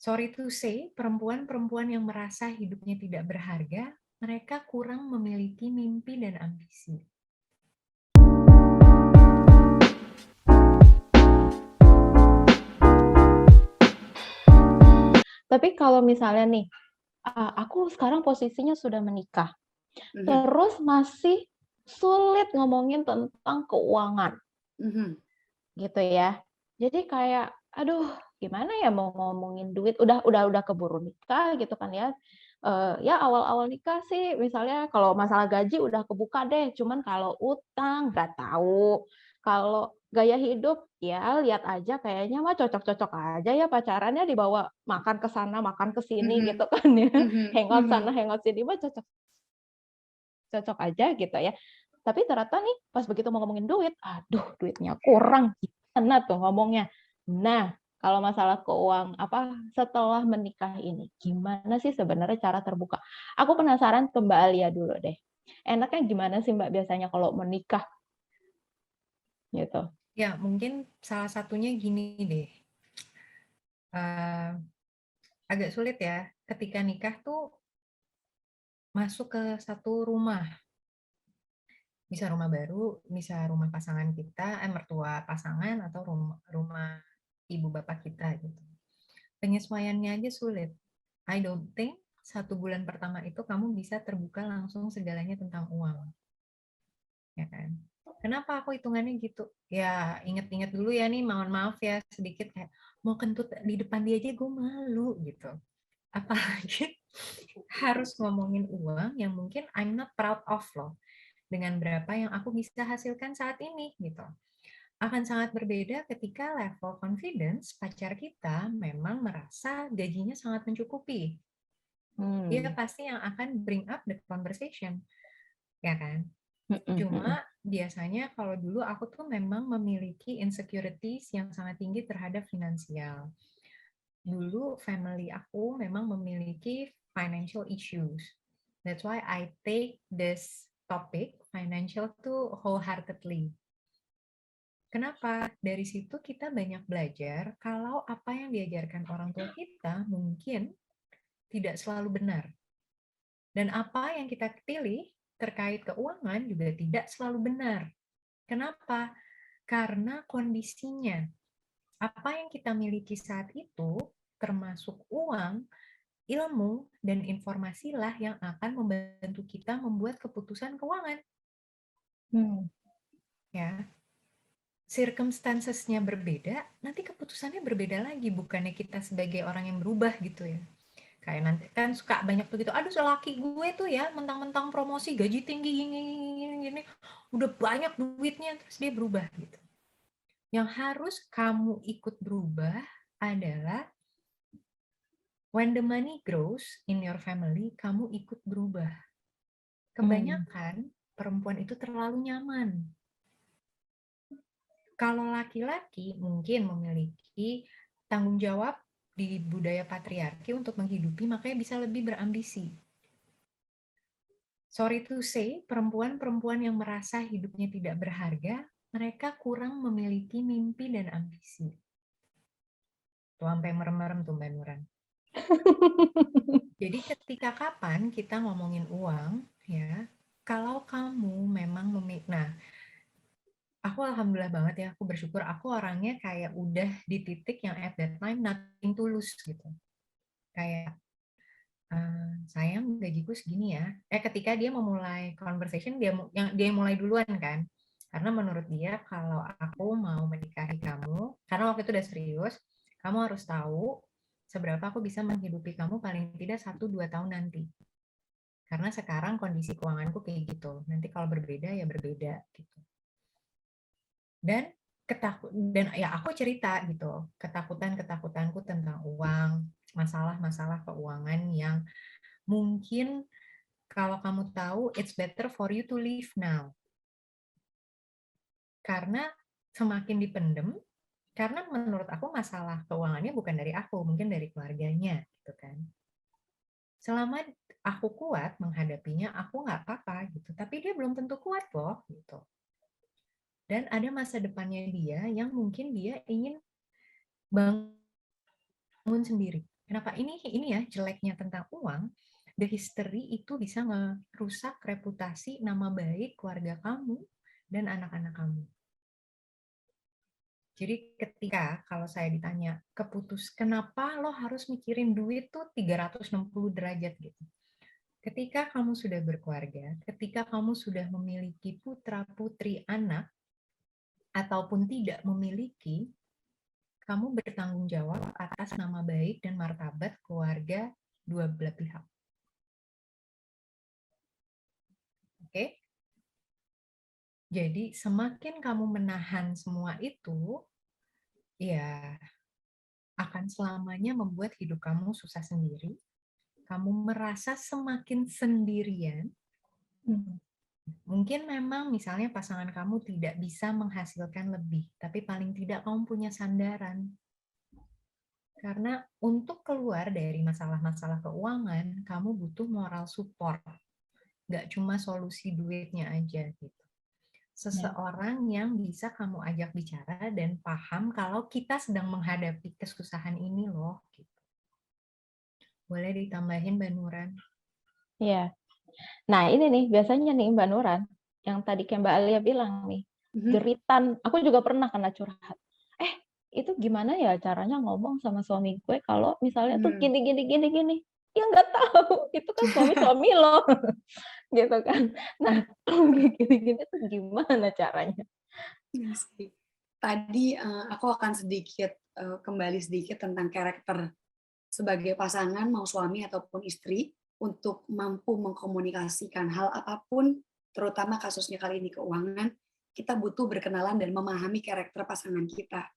Sorry to say, perempuan-perempuan yang merasa hidupnya tidak berharga, mereka kurang memiliki mimpi dan ambisi. Tapi kalau misalnya nih, aku sekarang posisinya sudah menikah, Mhm, terus masih sulit ngomongin tentang keuangan, mhm, gitu ya. Jadi kayak, aduh gimana ya mau ngomongin duit, udah keburu nikah gitu kan ya. Ya awal-awal nikah sih misalnya kalau masalah gaji udah kebuka deh, cuman kalau utang nggak tahu, kalau gaya hidup ya lihat aja kayaknya mah cocok-cocok aja ya pacarannya dibawa makan ke sana, makan ke sini mhm, gitu kan ya, mhm, hangout mhm. sana, hangout sini mah cocok aja gitu ya. Tapi ternyata nih pas begitu mau ngomongin duit, aduh duitnya kurang, gimana tuh ngomongnya. Nah, kalau masalah setelah menikah ini, gimana sih sebenarnya cara terbuka? Aku penasaran ke Mbak Alia dulu deh. Enaknya gimana sih Mbak biasanya kalau menikah gitu? Ya, mungkin salah satunya gini deh, uh, agak sulit ya, ketika nikah tuh masuk ke satu rumah, bisa rumah baru, bisa rumah pasangan kita, mertua pasangan, atau rumah ibu bapak kita gitu. Penyesuaiannya aja sulit. I don't think 1 bulan pertama itu kamu bisa terbuka langsung segalanya tentang uang, ya kan? Kenapa aku hitungannya gitu? Ya inget-inget dulu ya nih, mohon maaf ya sedikit kayak mau kentut di depan dia aja gue malu gitu. Apalagi harus ngomongin uang yang mungkin I'm not proud of loh. Dengan berapa yang aku bisa hasilkan saat ini gitu. Akan sangat berbeda ketika level confidence pacar kita memang merasa gajinya sangat mencukupi. Dia Hmm. pasti yang akan bring up the conversation, ya kan? Mhm mhm. Cuma biasanya kalau dulu aku tuh memang memiliki insecurities yang sangat tinggi terhadap finansial. Dulu family aku memang memiliki financial issues. That's why I take this topic financial tuh wholeheartedly. Kenapa? Dari situ kita banyak belajar kalau apa yang diajarkan orang tua kita mungkin tidak selalu benar. Dan apa yang kita pilih terkait keuangan juga tidak selalu benar. Kenapa? Karena kondisinya. Apa yang kita miliki saat itu, termasuk uang, ilmu, dan informasilah yang akan membantu kita membuat keputusan keuangan. Hmm. Ya, circumstances-nya berbeda, nanti keputusannya berbeda lagi. Bukannya kita sebagai orang yang berubah gitu ya. Kayak nanti kan suka banyak tuh gitu, aduh laki gue tuh ya mentang-mentang promosi gaji tinggi gini, udah banyak duitnya terus dia berubah gitu. Yang harus kamu ikut berubah adalah when the money grows in your family, kamu ikut berubah. Hmm. Kebanyakan perempuan itu terlalu nyaman. Kalau laki-laki mungkin memiliki tanggung jawab di budaya patriarki untuk menghidupi, makanya bisa lebih berambisi. Sorry to say, perempuan-perempuan yang merasa hidupnya tidak berharga, mereka kurang memiliki mimpi dan ambisi. Tuh sampai merem-merem tuh Mbak Nuran. Jadi ketika kapan kita ngomongin uang, ya, kalau kamu memang nah, aku alhamdulillah banget ya, aku bersyukur aku orangnya kayak udah di titik yang at that time nothing tulus gitu. Kayak sayang gajiku segini ya. Ketika dia memulai conversation dia yang mulai duluan kan. Karena menurut dia kalau aku mau menikahi kamu, karena waktu itu udah serius, kamu harus tahu seberapa aku bisa menghidupi kamu paling tidak 1-2 tahun nanti. Karena sekarang kondisi keuanganku kayak gitu. Nanti kalau berbeda ya berbeda gitu. Dan dan ya aku cerita gitu, ketakutanku tentang uang, masalah-masalah keuangan yang mungkin kalau kamu tahu it's better for you to leave now. Karena semakin dipendem, karena menurut aku masalah keuangannya bukan dari aku, mungkin dari keluarganya gitu kan. Selama aku kuat menghadapinya, aku nggak apa-apa gitu. Tapi dia belum tentu kuat loh gitu. Dan ada masa depannya dia yang mungkin dia ingin bangun sendiri. Kenapa ini ya jeleknya tentang uang, the history itu bisa ngerusak reputasi, nama baik keluarga kamu dan anak-anak kamu. Jadi ketika kalau saya ditanya kenapa lo harus mikirin duit tuh 360 derajat gitu. Ketika kamu sudah berkeluarga, ketika kamu sudah memiliki putra putri anak ataupun tidak memiliki, kamu bertanggung jawab atas nama baik dan martabat keluarga dua belah pihak. Oke? Jadi semakin kamu menahan semua itu, ya akan selamanya membuat hidup kamu susah sendiri. Kamu merasa semakin sendirian. Mungkin memang misalnya pasangan kamu tidak bisa menghasilkan lebih, tapi paling tidak kamu punya sandaran. Karena untuk keluar dari masalah-masalah keuangan, kamu butuh moral support. Nggak cuma solusi duitnya aja gitu. Seseorang yang bisa kamu ajak bicara dan paham kalau kita sedang menghadapi kesusahan ini loh. Gitu. Boleh ditambahin Mbak Nuran? Iya. Nah, ini nih biasanya nih Mbak Nuran, yang tadi kayak Mbak Alia bilang nih, jeritan, aku juga pernah kena curhat. Itu gimana ya caranya ngomong sama suami gue kalau misalnya tuh gini. Ya nggak tahu, itu kan suami lo, gitu kan. Nah, gini tuh gimana caranya? Tadi aku akan kembali sedikit tentang karakter sebagai pasangan, mau suami ataupun istri, untuk mampu mengkomunikasikan hal apapun, terutama kasusnya kali ini keuangan, kita butuh berkenalan dan memahami karakter pasangan kita.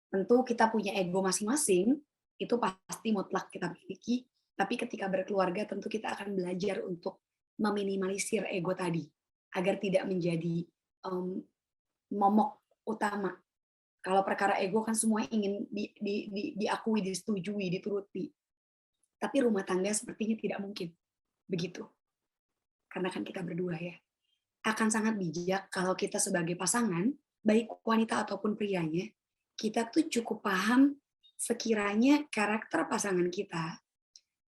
Tentu kita punya ego masing-masing, itu pasti mutlak kita miliki, tapi ketika berkeluarga tentu kita akan belajar untuk meminimalisir ego tadi, agar tidak menjadi momok utama. Kalau perkara ego kan semua ingin diakui, disetujui, dituruti. Tapi rumah tangga sepertinya tidak mungkin begitu. Karena kan kita berdua ya. Akan sangat bijak kalau kita sebagai pasangan, baik wanita ataupun prianya, kita tuh cukup paham sekiranya karakter pasangan kita,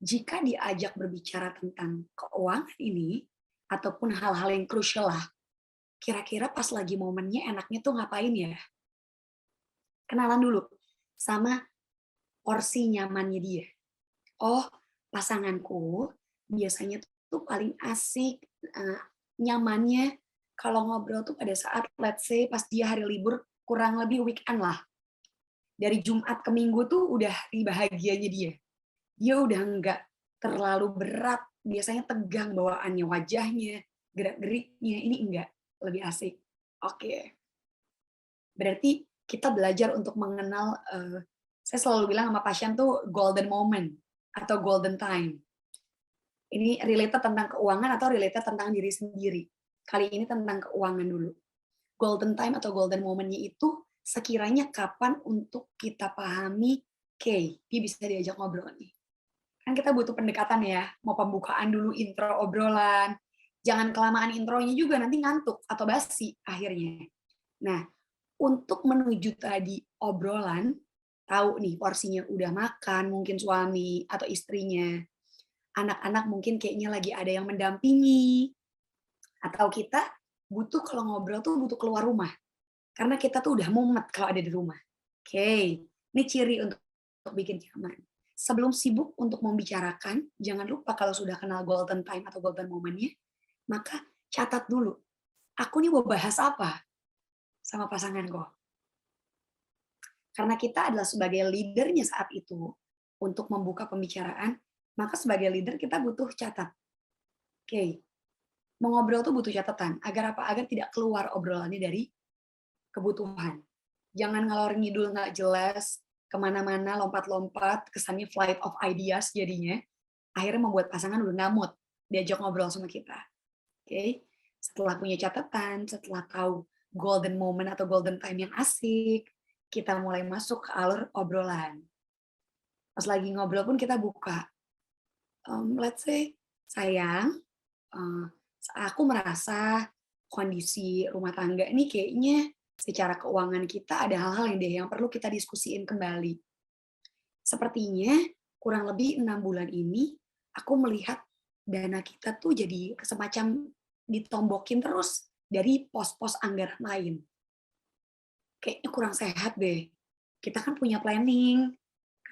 jika diajak berbicara tentang keuangan ini, ataupun hal-hal yang krusial lah, kira-kira pas lagi momennya enaknya tuh ngapain ya? Kenalan dulu sama porsi nyamannya dia. Oh, pasanganku biasanya tuh paling asik, nyamannya kalau ngobrol tuh pada saat let's say pas dia hari libur, kurang lebih weekend lah. Dari Jumat ke Minggu tuh udah di bahagianya dia. Dia udah enggak terlalu berat, biasanya tegang bawaannya, wajahnya, gerak-geriknya, ini enggak, lebih asik. Oke. Berarti kita belajar untuk mengenal, saya selalu bilang sama pasien tuh golden moment atau golden time. Ini related tentang keuangan atau related tentang diri sendiri. Kali ini tentang keuangan dulu. Golden time atau golden moment-nya itu sekiranya kapan untuk kita pahami, oke, dia bisa diajak ngobrol nih. Kan kita butuh pendekatan ya, mau pembukaan dulu, intro obrolan. Jangan kelamaan intronya juga, nanti ngantuk atau basi akhirnya. Nah, untuk menuju tadi obrolan, tahu nih porsinya udah makan, mungkin suami atau istrinya. Anak-anak mungkin kayaknya lagi ada yang mendampingi. Atau kita butuh kalau ngobrol tuh butuh keluar rumah. Karena kita tuh udah mumet kalau ada di rumah. Oke, ini ciri untuk bikin nyaman. Sebelum sibuk untuk membicarakan, jangan lupa kalau sudah kenal golden time atau golden moment-nya, maka catat dulu. Aku nih mau bahas apa sama pasanganku. Karena kita adalah sebagai leadernya saat itu, untuk membuka pembicaraan, maka sebagai leader kita butuh catat. Oke, mengobrol tuh butuh catatan. Agar apa? Agar tidak keluar obrolannya dari kebutuhan. Jangan ngalor ngidul nggak jelas, kemana-mana lompat-lompat, kesannya flight of ideas jadinya. Akhirnya membuat pasangan udah ngamut diajak ngobrol sama kita. Oke, setelah punya catatan, setelah tahu golden moment atau golden time yang asik, kita mulai masuk ke alur obrolan. Pas lagi ngobrol pun kita buka. Let's say, sayang, aku merasa kondisi rumah tangga ini kayaknya secara keuangan kita ada hal-hal yang perlu kita diskusiin kembali. Sepertinya kurang lebih 6 bulan ini, aku melihat dana kita tuh jadi semacam ditombokin terus dari pos-pos anggaran lain. Kayaknya kurang sehat deh. Kita kan punya planning.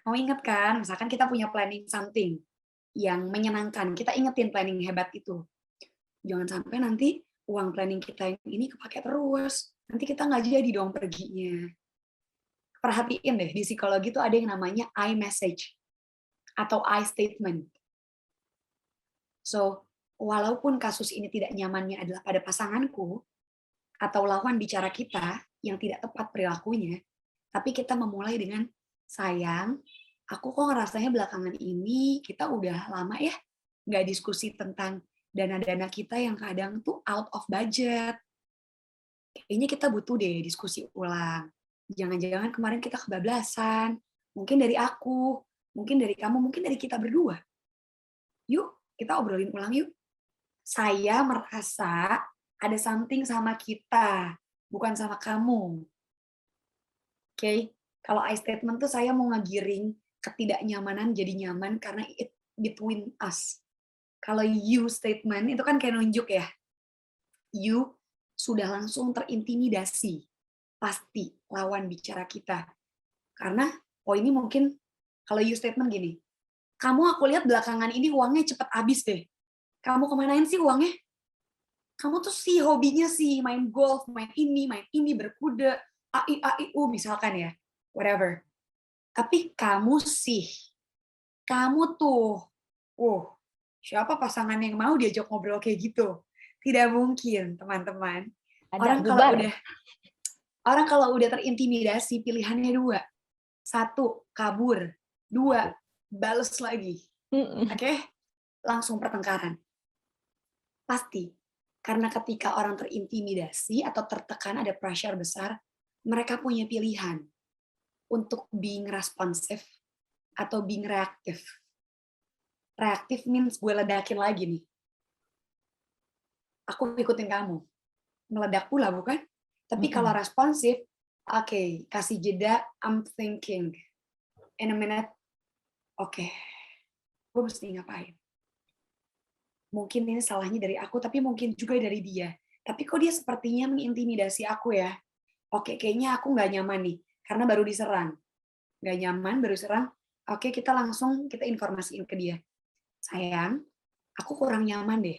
Kamu ingat kan, misalkan kita punya planning something yang menyenangkan, kita ingetin planning hebat itu. Jangan sampai nanti uang planning kita yang ini kepake terus. Nanti kita nggak jadi dong perginya. Perhatiin deh, di psikologi itu ada yang namanya I message atau I statement. So, walaupun kasus ini tidak nyamannya adalah pada pasanganku atau lawan bicara kita yang tidak tepat perilakunya, tapi kita memulai dengan, sayang, aku kok ngerasanya belakangan ini kita udah lama ya nggak diskusi tentang dana-dana kita yang kadang tuh out of budget. Kayaknya kita butuh deh diskusi ulang. Jangan-jangan kemarin kita kebablasan. Mungkin dari aku, mungkin dari kamu, mungkin dari kita berdua. Yuk, kita obrolin ulang yuk. Saya merasa ada something sama kita, bukan sama kamu. Oke, kalau I statement tuh saya mau ngegiring ketidaknyamanan jadi nyaman karena it between us. Kalau you statement itu kan kayak nunjuk ya. You sudah langsung terintimidasi. Pasti lawan bicara kita. Karena poinnya mungkin kalau you statement gini, kamu aku lihat belakangan ini uangnya cepet habis deh. Kamu kemanain sih uangnya? Kamu tuh sih hobinya sih main golf, main ini, berkuda, AIU misalkan ya, whatever. Tapi kamu sih, kamu tuh, siapa pasangan yang mau diajak ngobrol kayak gitu? Tidak mungkin, teman-teman. Ada bubar. Orang kalau udah terintimidasi, pilihannya 2. 1, kabur. 2, bales lagi. Oke? Langsung pertengkaran. Pasti. Karena ketika orang terintimidasi atau tertekan, ada pressure besar, mereka punya pilihan untuk being responsive atau being reactive. Reactive means gue ledakin lagi nih. Aku ikutin kamu. Meledak pula, bukan? Tapi kalau responsif, oke, kasih jeda, I'm thinking. In a minute, oke, gue mesti ngapain? Mungkin ini salahnya dari aku, tapi mungkin juga dari dia. Tapi kok dia sepertinya mengintimidasi aku ya? Oke, kayaknya aku nggak nyaman nih, karena baru diserang. Nggak nyaman, baru serang. Oke, kita informasiin ke dia. Sayang, aku kurang nyaman deh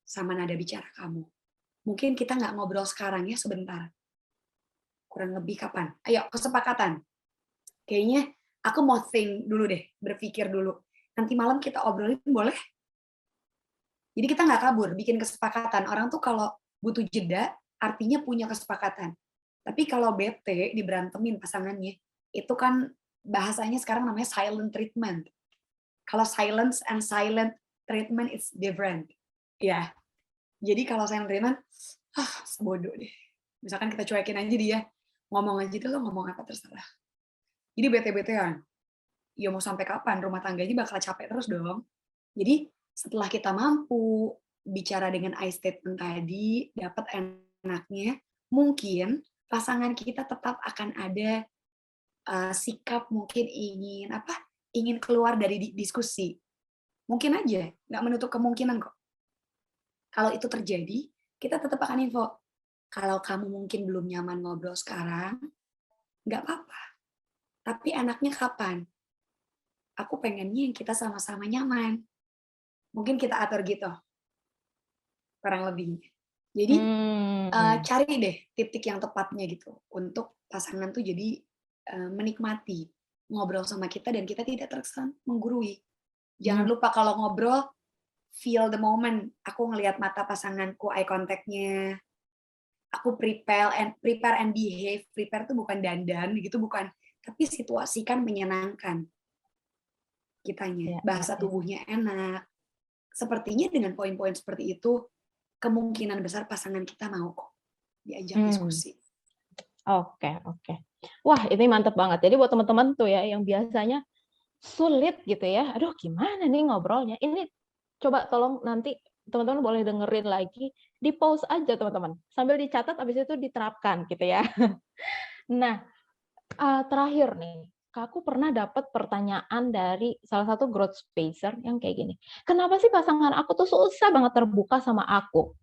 sama nada bicara kamu. Mungkin kita nggak ngobrol sekarang ya, sebentar. Kurang lebih kapan? Ayo, kesepakatan. Kayaknya aku mau think dulu deh, berpikir dulu. Nanti malam kita obrolin, boleh? Jadi kita nggak kabur, bikin kesepakatan. Orang tuh kalau butuh jeda, artinya punya kesepakatan. Tapi kalau bete, diberantemin pasangannya, itu kan bahasanya sekarang namanya silent treatment. Kalau silence and silent treatment is different. Ya. Jadi kalau silent treatment, sebodoh deh. Misalkan kita cuekin aja dia, ngomong aja tuh lo ngomong apa terserah. Jadi bete-betean. Ya mau sampai kapan? Rumah tangganya bakal capek terus dong. Jadi setelah kita mampu bicara dengan I statement tadi, dapat enaknya, mungkin pasangan kita tetap akan ada sikap mungkin ingin keluar dari diskusi. Mungkin aja, nggak menutup kemungkinan kok. Kalau itu terjadi, kita tetap akan info. Kalau kamu mungkin belum nyaman ngobrol sekarang, nggak apa-apa. Tapi enaknya kapan? Aku pengennya yang kita sama-sama nyaman. Mungkin kita atur gitu. Kurang lebih. Jadi, cari deh titik yang tepatnya gitu. Untuk pasangan tuh jadi menikmati ngobrol sama kita dan kita tidak terkesan menggurui. Jangan lupa kalau ngobrol, feel the moment. Aku ngelihat mata pasanganku, eye contact-nya. Aku prepare and behave. Prepare tuh bukan dandan gitu, bukan. Tapi situasikan menyenangkan kitanya. Bahasa tubuhnya enak. Sepertinya dengan poin-poin seperti itu, kemungkinan besar pasangan kita mau kok diajak diskusi. Oke. Wah, ini mantep banget. Jadi buat teman-teman tuh ya, yang biasanya sulit gitu ya, aduh gimana nih ngobrolnya. Ini coba tolong nanti teman-teman boleh dengerin lagi, di pause aja teman-teman, sambil dicatat, habis itu diterapkan gitu ya. Nah, terakhir nih, aku pernah dapat pertanyaan dari salah satu growth spacer yang kayak gini, "Kenapa sih pasangan aku tuh susah banget terbuka sama aku?"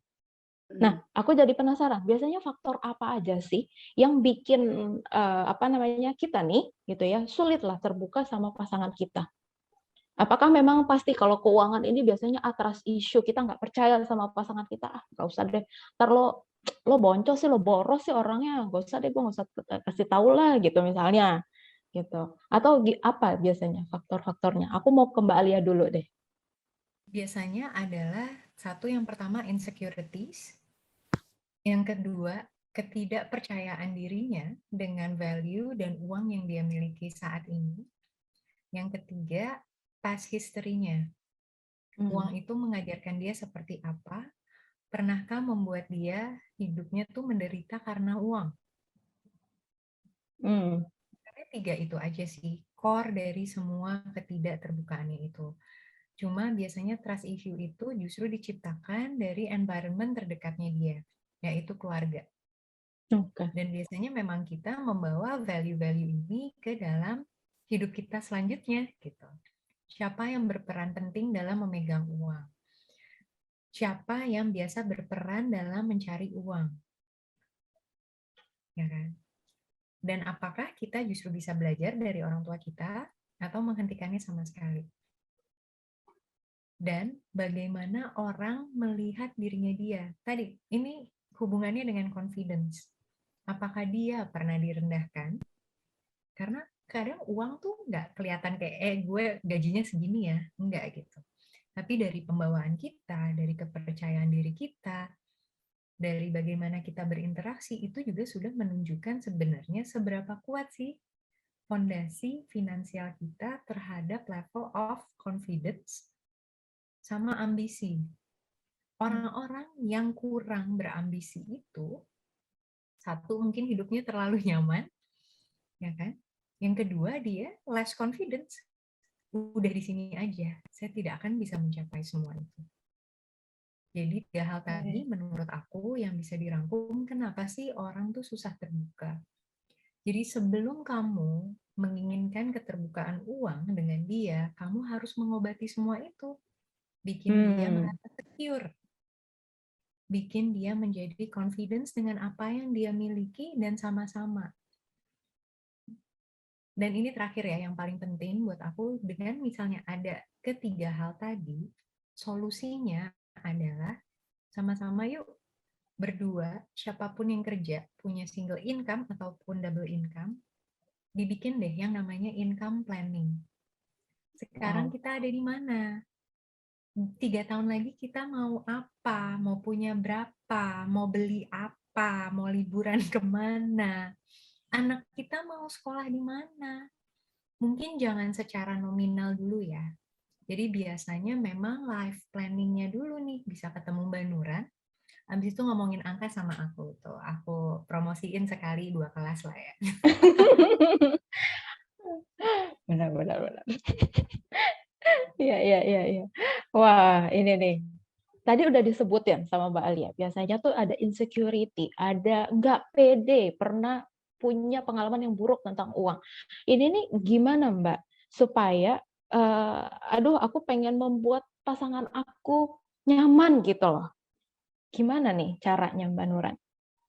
Nah, aku jadi penasaran, biasanya faktor apa aja sih yang bikin, kita nih, gitu ya, sulitlah terbuka sama pasangan kita? Apakah memang pasti kalau keuangan ini biasanya trust issue, kita nggak percaya sama pasangan kita, "Ah, nggak usah deh, entar lo boncos sih, lo boros sih orangnya, nggak usah deh, gue nggak usah kasih tahu lah," gitu misalnya, gitu. Atau apa biasanya faktor-faktornya? Aku mau ke Mbak Alia dulu deh. Biasanya adalah yang pertama insecurities, yang kedua ketidakpercayaan dirinya dengan value dan uang yang dia miliki saat ini. Yang ketiga, past history-nya. Uang itu mengajarkan dia seperti apa? Pernahkah membuat dia hidupnya tuh menderita karena uang? Sebenarnya 3 itu aja sih, core dari semua ketidakterbukaannya itu. Cuma biasanya trust issue itu justru diciptakan dari environment terdekatnya dia, yaitu keluarga. Oke. Dan biasanya memang kita membawa value-value ini ke dalam hidup kita selanjutnya gitu. Siapa yang berperan penting dalam memegang uang? Siapa yang biasa berperan dalam mencari uang? Ya kan? Dan apakah kita justru bisa belajar dari orang tua kita atau menghentikannya sama sekali? Dan bagaimana orang melihat dirinya dia. Tadi, ini hubungannya dengan confidence. Apakah dia pernah direndahkan? Karena kadang uang tuh nggak kelihatan kayak, gue gajinya segini ya. Enggak gitu. Tapi dari pembawaan kita, dari kepercayaan diri kita, dari bagaimana kita berinteraksi, itu juga sudah menunjukkan sebenarnya seberapa kuat sih fondasi finansial kita terhadap level of confidence sama ambisi. Orang-orang yang kurang berambisi itu, satu, mungkin hidupnya terlalu nyaman, ya kan? Yang kedua, dia less confidence. Udah di sini aja, saya tidak akan bisa mencapai semua itu. Jadi 3 hal tadi menurut aku yang bisa dirangkum, kenapa sih orang tuh susah terbuka. Jadi sebelum kamu menginginkan keterbukaan uang dengan dia, kamu harus mengobati semua itu. Bikin dia merasa secure. Bikin dia menjadi confidence dengan apa yang dia miliki dan sama-sama. Dan ini terakhir ya, yang paling penting buat aku, dengan misalnya ada ketiga hal tadi, solusinya adalah sama-sama yuk berdua, siapapun yang kerja, punya single income ataupun double income, dibikin deh yang namanya income planning. Sekarang kita ada di mana? 3 tahun lagi kita mau apa? Mau punya berapa? Mau beli apa? Mau liburan kemana? Anak kita mau sekolah di mana? Mungkin jangan secara nominal dulu ya. Jadi biasanya memang life planning-nya dulu nih. Bisa ketemu Mbak Nuran, habis itu ngomongin angka sama aku tuh. Aku promosiin sekali 2 kelas lah ya. Benar. Iya. Wah, ini nih. Tadi udah disebutin sama Mbak Alia, biasanya tuh ada insecurity, ada nggak pede, pernah punya pengalaman yang buruk tentang uang. Ini nih gimana Mbak, supaya, aduh aku pengen membuat pasangan aku nyaman gitu loh. Gimana nih caranya Mbak Nuran?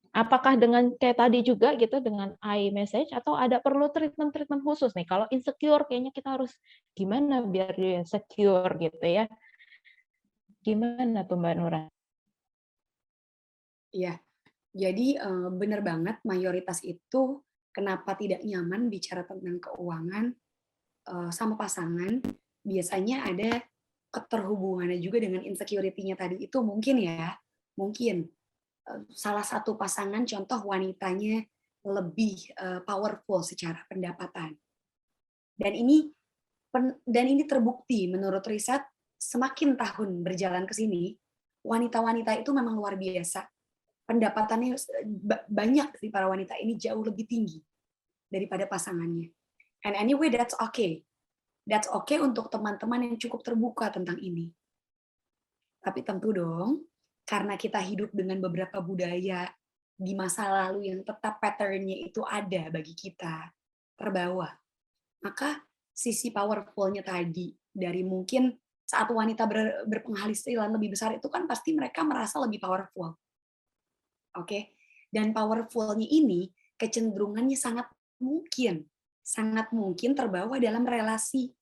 Apakah dengan kayak tadi juga gitu, dengan iMessage, atau ada perlu treatment-treatment khusus nih? Kalau insecure kayaknya kita harus gimana biar dia secure gitu ya. Gimana tuh Mbak Nuran? Iya, jadi benar banget mayoritas itu kenapa tidak nyaman bicara tentang keuangan sama pasangan, biasanya ada keterhubungannya juga dengan insecurity-nya tadi itu mungkin ya, mungkin salah satu pasangan contoh wanitanya lebih powerful secara pendapatan. Dan ini terbukti menurut riset, semakin tahun berjalan ke sini, wanita-wanita itu memang luar biasa. Pendapatannya banyak dari para wanita ini jauh lebih tinggi daripada pasangannya. And anyway, that's okay. That's okay untuk teman-teman yang cukup terbuka tentang ini. Tapi tentu dong, karena kita hidup dengan beberapa budaya di masa lalu yang tetap pattern-nya itu ada bagi kita, terbawa. maka sisi powerful-nya tadi, dari mungkin saat wanita berpenghasilan lebih besar itu kan pasti mereka merasa lebih powerful, oke? Dan powerful-nya ini kecenderungannya sangat mungkin terbawa dalam relasi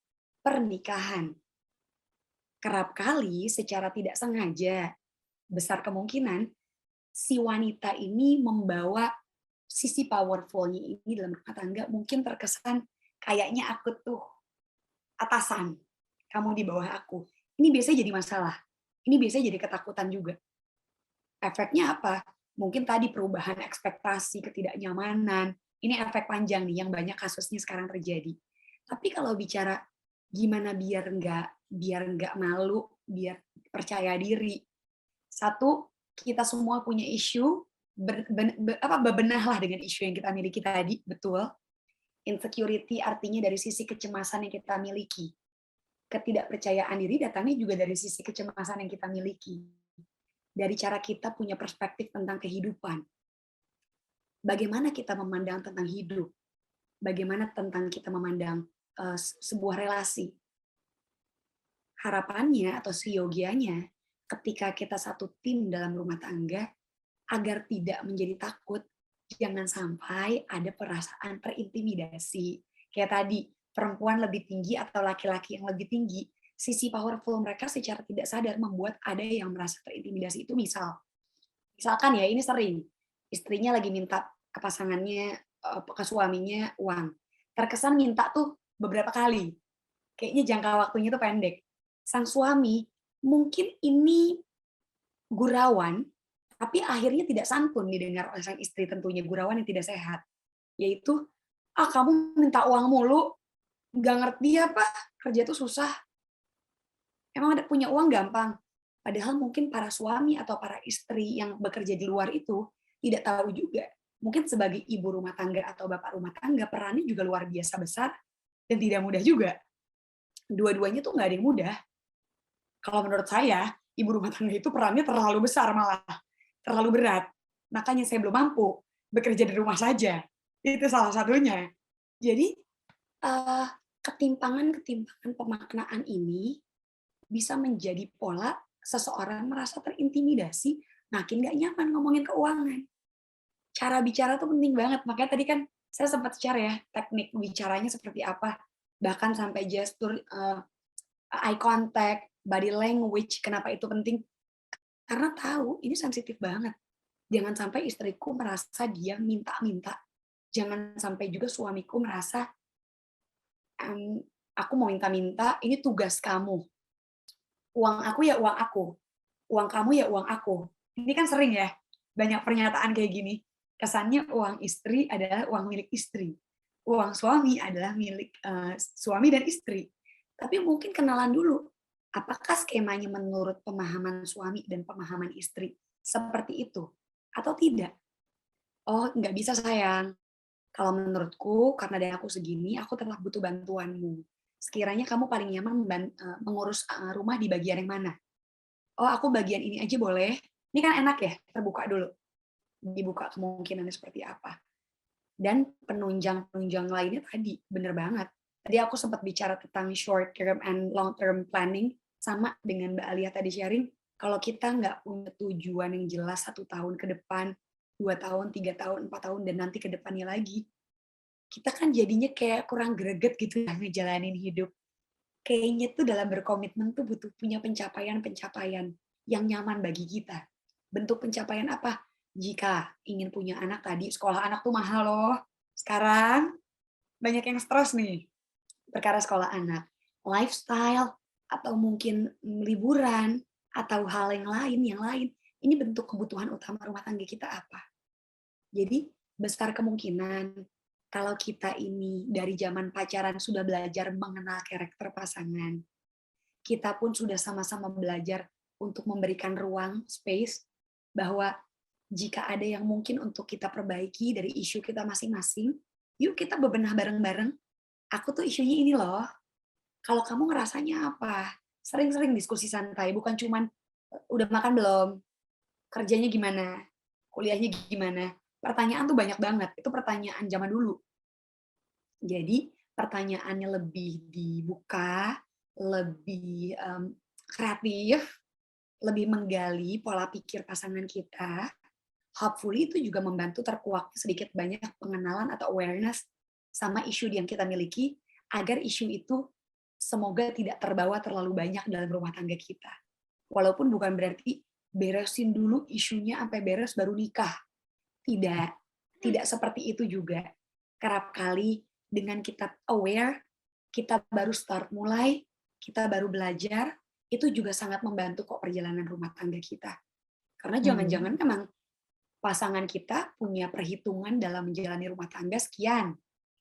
pernikahan. Kerap kali secara tidak sengaja, besar kemungkinan si wanita ini membawa sisi powerful-nya ini dalam rumah tangga mungkin terkesan kayaknya aku tuh atasan, kamu di bawah aku. Ini biasanya jadi masalah. Ini biasanya jadi ketakutan juga. Efeknya apa? Mungkin tadi perubahan ekspektasi, ketidaknyamanan. Ini efek panjang nih yang banyak kasusnya sekarang terjadi. Tapi kalau bicara gimana biar nggak malu, biar percaya diri. Satu, kita semua punya isu, bebenahlah dengan isu yang kita miliki tadi, betul. Insecurity artinya dari sisi kecemasan yang kita miliki. Ketidakpercayaan diri datangnya juga dari sisi kecemasan yang kita miliki. Dari cara kita punya perspektif tentang kehidupan. Bagaimana kita memandang tentang hidup? Bagaimana tentang kita memandang sebuah relasi? Harapannya atau siogianya, ketika kita satu tim dalam rumah tangga, agar tidak menjadi takut, jangan sampai ada perasaan terintimidasi. Kayak tadi, perempuan lebih tinggi atau laki-laki yang lebih tinggi, sisi powerful mereka secara tidak sadar membuat ada yang merasa terintimidasi. Itu misalkan ya, ini sering, istrinya lagi minta ke pasangannya, ke suaminya uang. Terkesan minta tuh beberapa kali. Kayaknya jangka waktunya tuh pendek. Sang suami mungkin ini gurauan, tapi akhirnya tidak santun didengar oleh sang istri, tentunya gurauan yang tidak sehat. Yaitu, kamu minta uang mulu, nggak ngerti apa, kerja tuh susah. Emang ada punya uang gampang. Padahal mungkin para suami atau para istri yang bekerja di luar itu tidak tahu juga. Mungkin sebagai ibu rumah tangga atau bapak rumah tangga, perannya juga luar biasa besar dan tidak mudah juga. Dua-duanya tuh nggak ada yang mudah. Kalau menurut saya, ibu rumah tangga itu perannya terlalu besar malah. Terlalu berat. Makanya saya belum mampu bekerja di rumah saja. Itu salah satunya. Jadi, ketimpangan-ketimpangan pemaknaan ini bisa menjadi pola seseorang merasa terintimidasi, makin nggak nyaman ngomongin keuangan. Cara bicara tuh penting banget. Makanya tadi kan saya sempat share ya, teknik bicaranya seperti apa. Bahkan sampai gestur, eye contact, body language, kenapa itu penting? Karena tahu ini sensitif banget. Jangan sampai istriku merasa dia minta-minta. Jangan sampai juga suamiku merasa, aku mau minta-minta, ini tugas kamu. Uang aku ya uang aku. Uang kamu ya uang aku. Ini kan sering ya, banyak pernyataan kayak gini. Kesannya uang istri adalah uang milik istri. Uang suami adalah milik suami dan istri. Tapi mungkin kenalan dulu. Apakah skemanya menurut pemahaman suami dan pemahaman istri seperti itu? Atau tidak? Oh, nggak bisa sayang. Kalau menurutku, karena dari aku segini, aku tetap butuh bantuanmu. Sekiranya kamu paling nyaman mengurus rumah di bagian yang mana? Oh, aku bagian ini aja boleh? Ini kan enak ya, terbuka dulu. Dibuka kemungkinannya seperti apa. Dan penunjang-penunjang lainnya tadi, bener banget. Tadi aku sempat bicara tentang short term and long term planning, sama dengan Mbak Alia tadi sharing, kalau kita nggak punya tujuan yang jelas 1 tahun ke depan, 2 tahun, 3 tahun, 4 tahun, dan nanti ke depannya lagi, kita kan jadinya kayak kurang greget gitu ya ngejalanin hidup. Kayaknya tuh dalam berkomitmen tuh butuh punya pencapaian-pencapaian yang nyaman bagi kita. Bentuk pencapaian apa? Jika ingin punya anak tadi, sekolah anak tuh mahal loh. Sekarang banyak yang stres nih perkara sekolah anak. Lifestyle, atau mungkin liburan, atau hal yang lain. Ini bentuk kebutuhan utama rumah tangga kita apa? Jadi besar kemungkinan kalau kita ini dari zaman pacaran sudah belajar mengenal karakter pasangan, kita pun sudah sama-sama belajar untuk memberikan ruang, space, bahwa jika ada yang mungkin untuk kita perbaiki dari isu kita masing-masing, yuk kita bebenah bareng-bareng. Aku tuh isunya ini loh. Kalau kamu ngerasanya apa? Sering-sering diskusi santai, bukan cuman udah makan belum? Kerjanya gimana? Kuliahnya gimana? Pertanyaan tuh banyak banget. Itu pertanyaan zaman dulu. Jadi pertanyaannya lebih dibuka, lebih kreatif, lebih menggali pola pikir pasangan kita, hopefully itu juga membantu terkuak sedikit banyak pengenalan atau awareness sama isu yang kita miliki, agar isu itu semoga tidak terbawa terlalu banyak dalam rumah tangga kita. Walaupun bukan berarti beresin dulu isunya sampai beres baru nikah. Tidak seperti itu juga. Kerap kali dengan kita aware, kita baru start mulai, kita baru belajar, itu juga sangat membantu kok perjalanan rumah tangga kita. Karena jangan-jangan memang pasangan kita punya perhitungan dalam menjalani rumah tangga sekian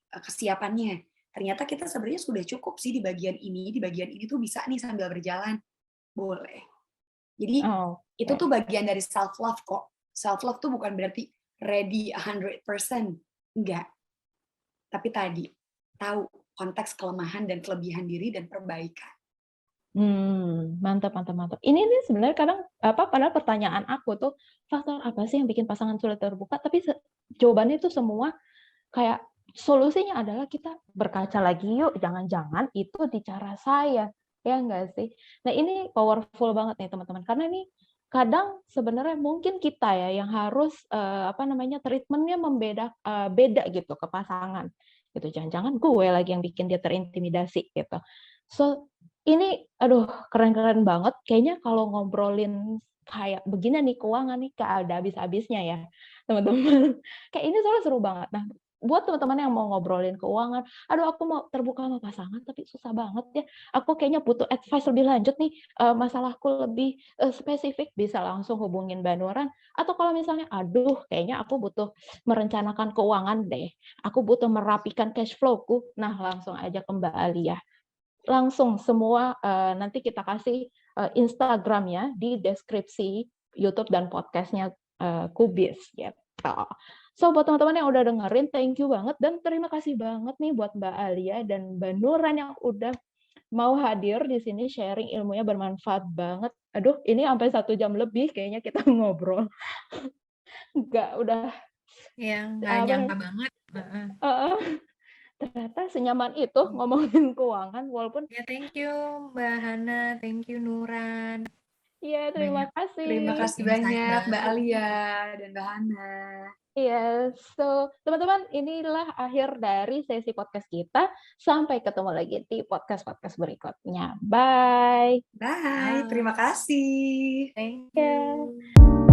kesiapannya. Ternyata kita sebenarnya sudah cukup sih di bagian ini tuh bisa nih sambil berjalan. Boleh. Jadi itu tuh bagian dari self love kok. Self love tuh bukan berarti ready 100%. Enggak. Tapi tadi tahu konteks kelemahan dan kelebihan diri dan perbaikan. Mantap. Ini nih sebenarnya kadang padahal pertanyaan aku tuh faktor apa sih yang bikin pasangan sulit terbuka, tapi jawabannya itu semua kayak solusinya adalah kita berkaca lagi yuk, jangan-jangan itu di cara saya, ya enggak sih? Nah ini powerful banget nih teman-teman, karena ini kadang sebenarnya mungkin kita ya yang harus treatmentnya beda gitu ke pasangan, gitu. Jangan-jangan gue lagi yang bikin dia terintimidasi gitu. So ini keren-keren banget. Kayaknya kalau ngobrolin kayak begini nih keuangan nih gak ada habis-habisnya ya teman-teman. Kayak ini soalnya seru banget. Nah buat teman-teman yang mau ngobrolin keuangan, aku mau terbuka sama pasangan tapi susah banget ya. Aku kayaknya butuh advice lebih lanjut nih, masalahku lebih spesifik, bisa langsung hubungin Mbak Nuran. Atau kalau misalnya, kayaknya aku butuh merencanakan keuangan deh. Aku butuh merapikan cash flow-ku. Nah langsung aja ke Mbak Alia. Langsung semua nanti kita kasih Instagramnya di deskripsi YouTube dan podcastnya Kubis gitu. So buat teman-teman yang udah dengerin, thank you banget dan terima kasih banget nih buat Mbak Alia dan Mbak Nuran yang udah mau hadir di sini sharing ilmunya bermanfaat banget. Ini sampai 1 jam lebih kayaknya kita ngobrol. Nggak nyangka banget. Ternyata senyaman itu ngomongin keuangan walaupun thank you Mbak Hana, thank you Nuran. Iya, terima kasih. Terima kasih banyak Mbak Alia dan Mbak Hana. Iya, so teman-teman inilah akhir dari sesi podcast kita. Sampai ketemu lagi di podcast-podcast berikutnya. Bye. Bye, terima kasih. Thank you.